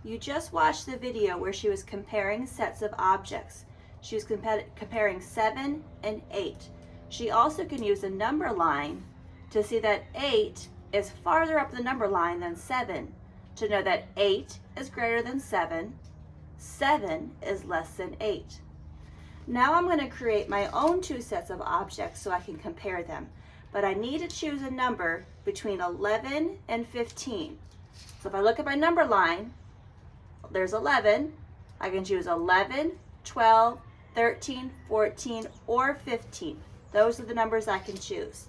You just watched the video where she was comparing sets of objects. She was comparing 7 and 8. She also can use a number line to see that 8 is farther up the number line than 7, to know that 8 is greater than 7, 7 is less than 8. Now I'm going to create my own two sets of objects so I can compare them, but I need to choose a number between 11 and 15. So if I look at my number line, there's 11. I can choose 11, 12, 13, 14, or 15. Those are the numbers I can choose.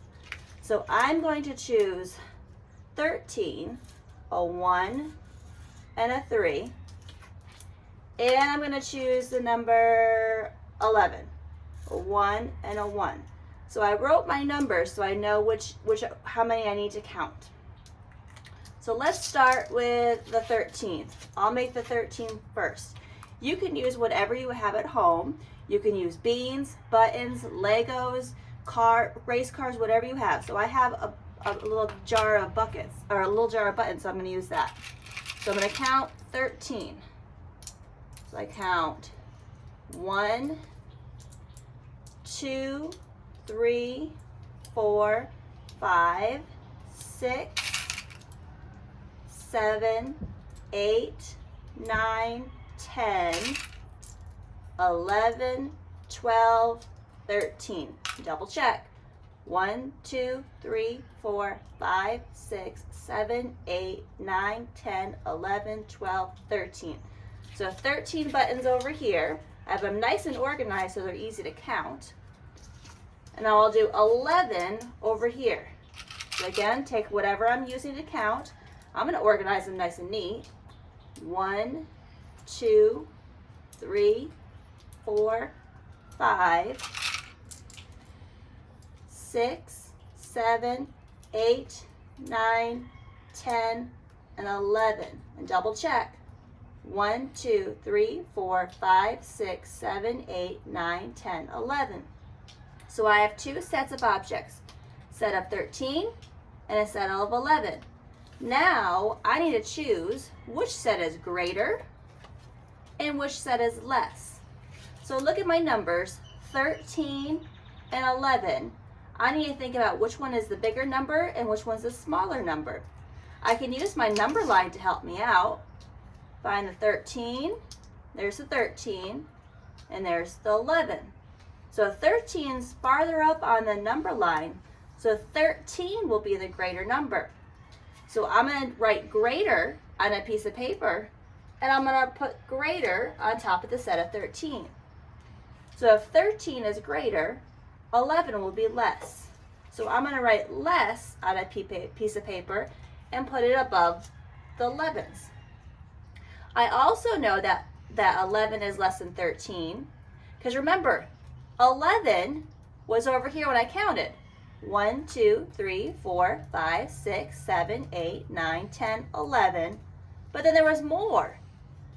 So I'm going to choose 13, a 1, and a 3. And I'm going to choose the number 11, a 1 and a 1. So I wrote my numbers so I know how many I need to count. So let's start with the 13th. I'll make the 13 first. You can use whatever you have at home. You can use beans, buttons, Legos, race cars, whatever you have. So I have a little jar of buckets, or a little jar of buttons, so I'm going to use that. So I'm going to count 13. So I count 1, 2, 3, 4, 5, 6, 7, 8, 9, 10, 11, 12, 13. Double check. 1, 2, 3, 4, 5, 6, 7, 8, 9, 10, 11, 12, 13. So 13 buttons over here. I have them nice and organized so they're easy to count. And now I'll do 11 over here. So again, take whatever I'm using to count. I'm going to organize them nice and neat. 1, 2, 3, 4, 5, 6, 7, 8, 9, 10, and 11. And double check. 1, 2, 3, 4, 5, 6, 7, 8, 9, 10, 11. So I have two sets of objects, set of 13 and a set of 11. Now I need to choose which set is greater and which set is less. So look at my numbers, 13 and 11. I need to think about which one is the bigger number and which one's the smaller number. I can use my number line to help me out. Find the 13, there's the 13, and there's the 11. So 13 is farther up on the number line, so 13 will be the greater number. So I'm going to write greater on a piece of paper, and I'm going to put greater on top of the set of 13. So if 13 is greater, 11 will be less. So I'm going to write less on a piece of paper and put it above the 11s. I also know that 11 is less than 13, because remember, 11 was over here when I counted. 1, 2, 3, 4, 5, 6, 7, 8, 9, 10, 11. But then there was more.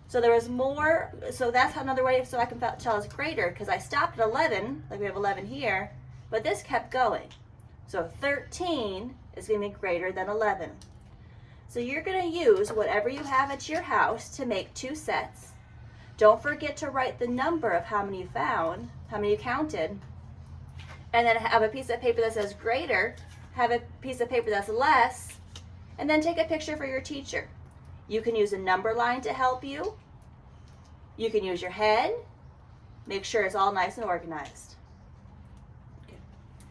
So there was more, so that's another way so I can tell it's greater, because I stopped at 11, like we have 11 here, but this kept going. So 13 is going to be greater than 11. So you're going to use whatever you have at your house to make two sets. Don't forget to write the number of how many you found, how many you counted, and then have a piece of paper that says greater, have a piece of paper that's less, and then take a picture for your teacher. You can use a number line to help you. You can use your head. Make sure it's all nice and organized.